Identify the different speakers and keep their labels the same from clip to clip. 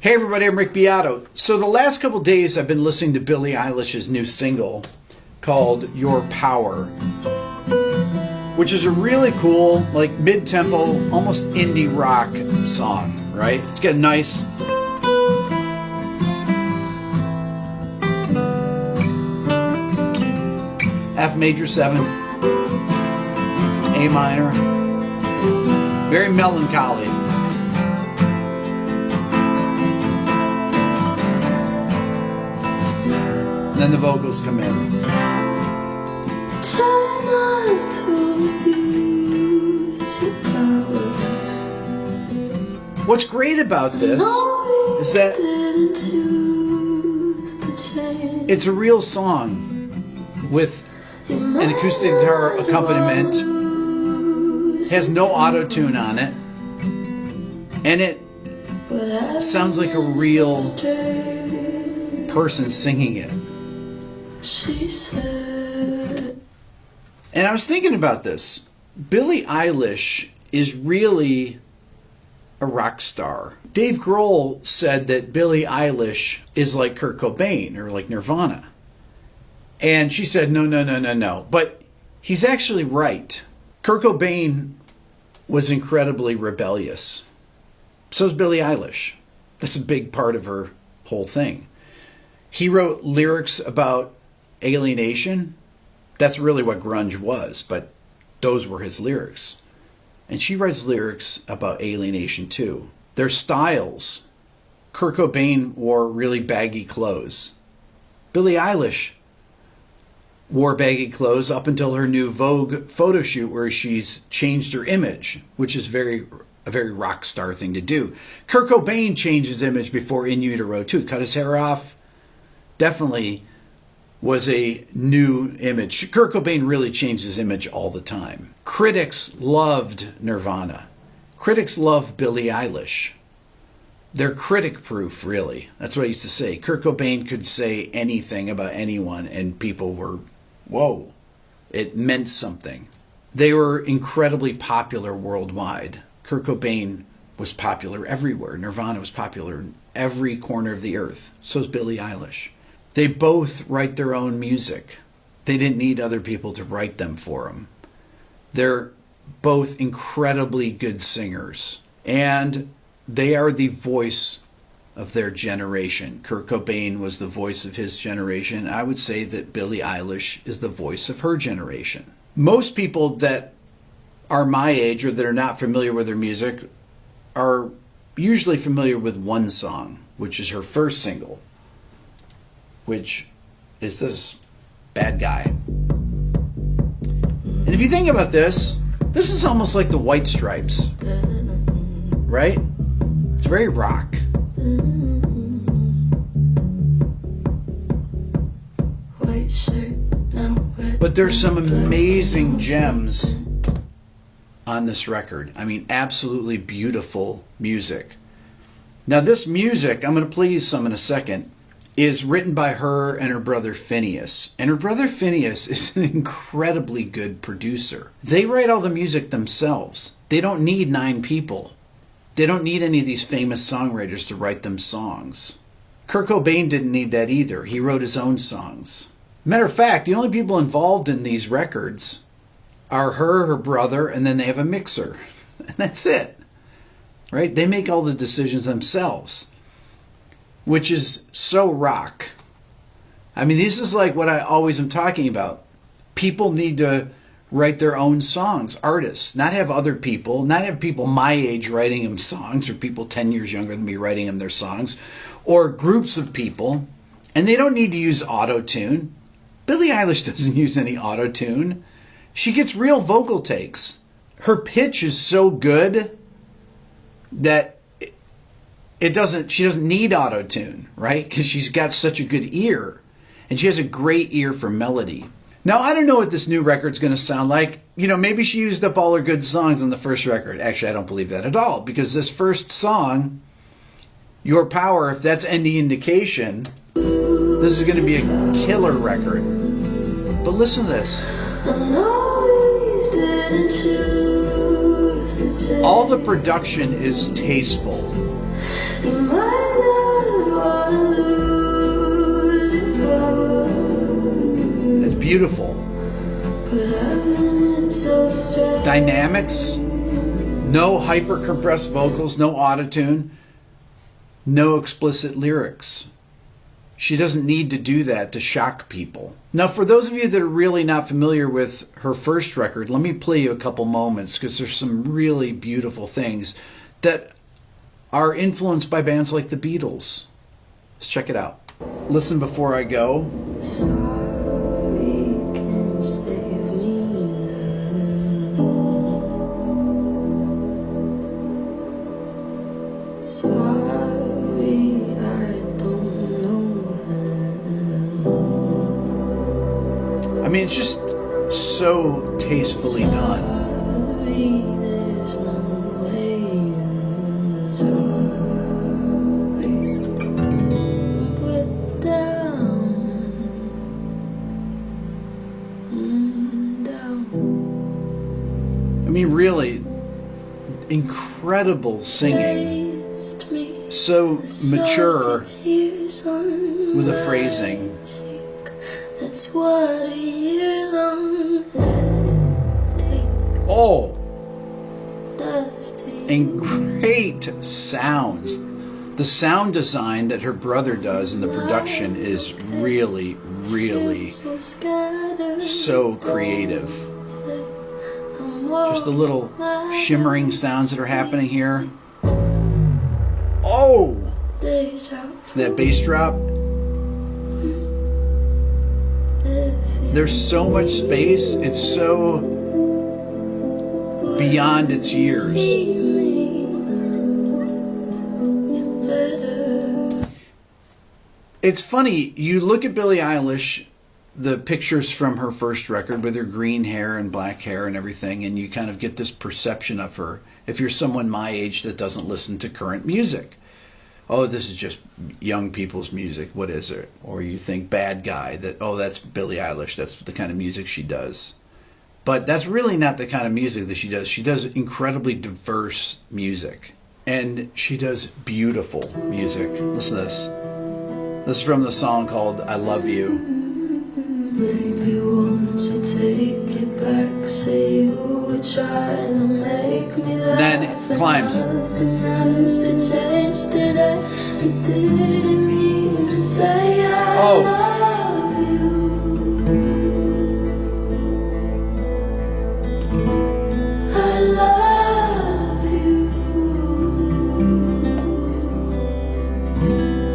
Speaker 1: Hey everybody, I'm Rick Beato. So the last couple days I've been listening to Billie Eilish's new single called Your Power, which is a really cool, like mid-tempo, almost indie rock song, right? It's got a nice F major 7, A minor, very melancholy. Then the vocals come in. What's great about this is that it's a real song with an acoustic guitar accompaniment. Has no auto-tune on it. And it sounds like a real person singing it. She said. And I was thinking about this. Billie Eilish is really a rock star. Dave Grohl said that Billie Eilish is like Kurt Cobain or like Nirvana. And she said, no. But he's actually right. Kurt Cobain was incredibly rebellious. So is Billie Eilish. That's a big part of her whole thing. He wrote lyrics about alienation. That's really what grunge was, but those were his lyrics. And she writes lyrics about alienation too. Their styles. Kurt Cobain wore really baggy clothes. Billie Eilish wore baggy clothes up until her new Vogue photo shoot where she's changed her image, which is a very rock star thing to do. Kurt Cobain changed his image before In Utero too. Cut his hair off. Definitely was a new image. Kurt Cobain really changed his image all the time. Critics loved Nirvana. Critics love Billie Eilish. They're critic-proof, really. That's what I used to say. Kurt Cobain could say anything about anyone, and people were, whoa, it meant something. They were incredibly popular worldwide. Kurt Cobain was popular everywhere. Nirvana was popular in every corner of the earth. So is Billie Eilish. They both write their own music. They didn't need other people to write them for them. They're both incredibly good singers. And they are the voice of their generation. Kurt Cobain was the voice of his generation. I would say that Billie Eilish is the voice of her generation. Most people that are my age or that are not familiar with her music are usually familiar with one song, which is her first single, which is this Bad Guy. And if you think about this is almost like the White Stripes, right? It's very rock. But there's some amazing gems on this record. I mean, absolutely beautiful music. Now this music, I'm going to play you some in a second, is written by her and her brother Phineas. And her brother Phineas is an incredibly good producer. They write all the music themselves. They don't need 9 people. They don't need any of these famous songwriters to write them songs. Kurt Cobain didn't need that either. He wrote his own songs. Matter of fact, the only people involved in these records are her brother, and then they have a mixer. And that's it. Right? They make all the decisions themselves, which is so rock. I mean, this is like what I always am talking about. People need to write their own songs, artists, not have other people, not have people my age writing them songs, or people 10 years younger than me writing them their songs, or groups of people. And they don't need to use auto-tune. Billie Eilish doesn't use any auto-tune. She gets real vocal takes. Her pitch is so good that she doesn't need auto-tune, right? Because she's got such a good ear. And she has a great ear for melody. Now, I don't know what this new record's going to sound like. You know, maybe she used up all her good songs on the first record. Actually, I don't believe that at all. Because this first song, Your Power, if that's any indication, this is going to be a killer record. But listen to this. All the production is tasteful. beautiful. Dynamics, no hyper compressed vocals, no autotune, no explicit lyrics. She doesn't need to do that to shock people. Now, for those of you that are really not familiar with her first record, let me play you a couple moments because there's some really beautiful things that are influenced by bands like the Beatles. Let's check it out. Listen Before I Go.
Speaker 2: Sorry, can't save me now. Sorry, I don't know.
Speaker 1: I mean, it's just so tastefully done.
Speaker 2: Sorry, there's no way. Sorry, put down, down.
Speaker 1: I mean, really, incredible singing.
Speaker 2: Taste me,
Speaker 1: So mature
Speaker 2: tears on
Speaker 1: with the
Speaker 2: my
Speaker 1: phrasing.
Speaker 2: cheek. That's what a year long headache
Speaker 1: Oh,
Speaker 2: does to you.
Speaker 1: and great sounds. The sound design that her brother does in the production is really, really
Speaker 2: So scattered,
Speaker 1: so creative.
Speaker 2: I'm
Speaker 1: Just the little
Speaker 2: all
Speaker 1: shimmering sounds that are happening here. Oh,
Speaker 2: deja
Speaker 1: that bass drop.
Speaker 2: vu.
Speaker 1: There's so much space. It's so beyond its years. It's funny, you look at Billie Eilish, the pictures from her first record with her green hair and black hair and everything, and you kind of get this perception of her if you're someone my age that doesn't listen to current music. Oh, this is just young people's music. What is it? Or you think bad guy, that, oh, that's Billie Eilish. That's the kind of music she does. But that's really not the kind of music that she does. She does incredibly diverse music. And she does beautiful music. Listen to this. This is from the song called I Love You.
Speaker 2: Maybe won't you take it back? Say you were trying to make me laugh.
Speaker 1: Then it climbs.
Speaker 2: Nothing has to change today. I didn't mean to say I
Speaker 1: Oh.
Speaker 2: love you. I love you.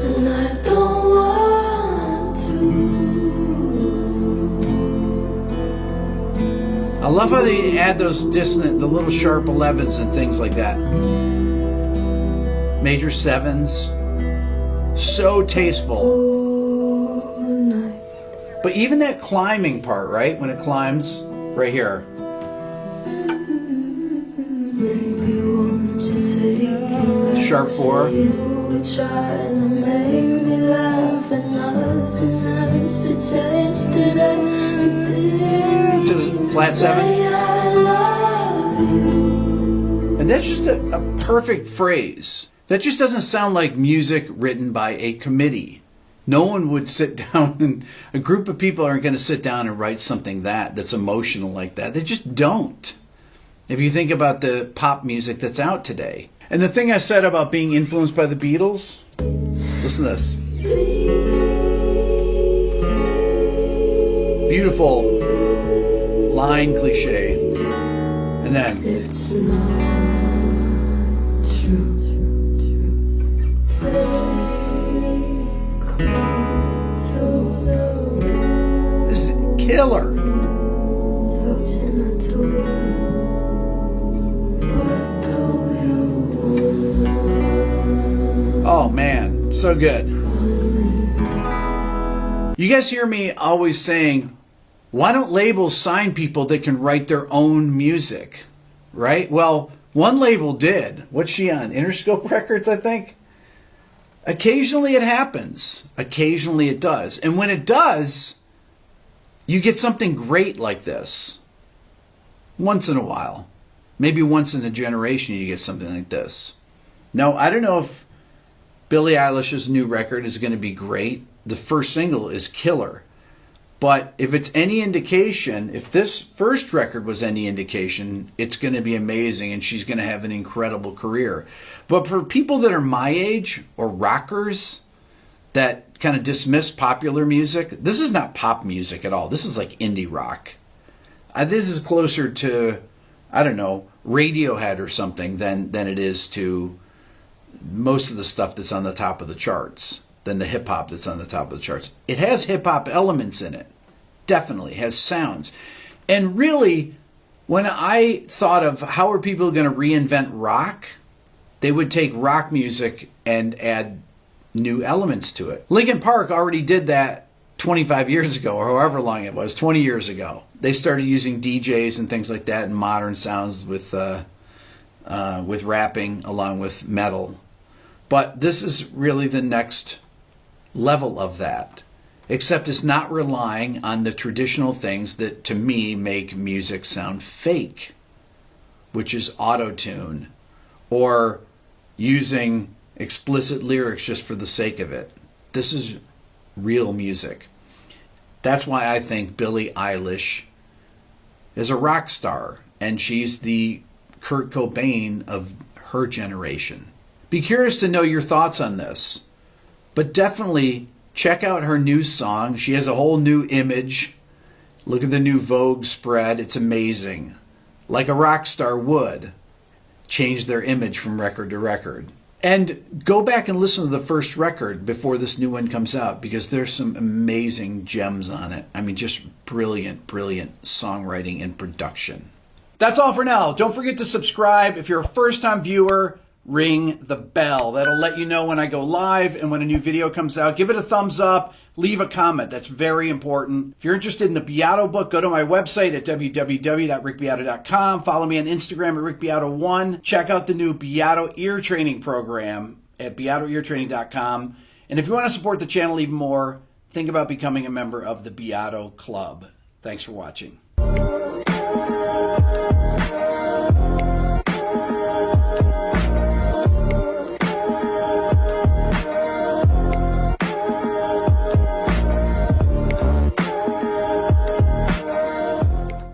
Speaker 2: And I don't want to.
Speaker 1: I love how they add those dissonant, the little sharp 11s and things like that. Major 7s. So tasteful.
Speaker 2: All night.
Speaker 1: But even that climbing part, right? When it climbs, right here.
Speaker 2: Maybe won't you take it back?
Speaker 1: Sharp 4.
Speaker 2: You were trying to make me laugh, and nothing has to change today. You didn't
Speaker 1: To the flat 7.
Speaker 2: say I love you.
Speaker 1: And that's just a perfect phrase. That just doesn't sound like music written by a committee. No one would sit down, and a group of people aren't going to sit down and write something that's emotional like that. They just don't. If you think about the pop music that's out today. And the thing I said about being influenced by the Beatles, listen to this. Beautiful line cliche. And then,
Speaker 2: It's not true. Take me to the
Speaker 1: this is killer.
Speaker 2: told you not to worry. What do you want?
Speaker 1: Oh man, so good. You guys hear me always saying, why don't labels sign people that can write their own music? Right? Well, one label did. What's she on? Interscope Records, I think? Occasionally it happens. Occasionally it does. And when it does, you get something great like this. Once in a while. Maybe once in a generation you get something like this. Now, I don't know if Billie Eilish's new record is going to be great. The first single is killer. But if it's any indication, if this first record was any indication, it's going to be amazing and she's going to have an incredible career. But for people that are my age or rockers that kind of dismiss popular music, this is not pop music at all. This is like indie rock. This is closer to, I don't know, Radiohead or something than it is to most of the stuff that's on the top of the charts, than the hip hop that's on the top of the charts. It has hip hop elements in it. Definitely has sounds. And really, when I thought of how are people going to reinvent rock, they would take rock music and add new elements to it. Linkin Park already did that 25 years ago, or however long it was, 20 years ago. They started using DJs and things like that and modern sounds with rapping along with metal. But this is really the next level of that. Except it's not relying on the traditional things that, to me, make music sound fake, which is auto-tune or using explicit lyrics just for the sake of it. This is real music. That's why I think Billie Eilish is a rock star, and she's the Kurt Cobain of her generation. Be curious to know your thoughts on this, but definitely check out her new song. She has a whole new image. Look at the new Vogue spread. It's amazing. Like a rock star would change their image from record to record. And go back and listen to the first record before this new one comes out, because there's some amazing gems on it. I mean, just brilliant, brilliant songwriting and production. That's all for now. Don't forget to subscribe. If you're a first-time viewer, ring the bell. That'll let you know when I go live and when a new video comes out. Give it a thumbs up. Leave a comment. That's very important. If you're interested in the Beato book, go to my website at www.rickbeato.com. Follow me on Instagram at rickbeato1. Check out the new Beato ear training program at beatoeartraining.com. And if you want to support the channel even more, think about becoming a member of the Beato Club. Thanks for watching.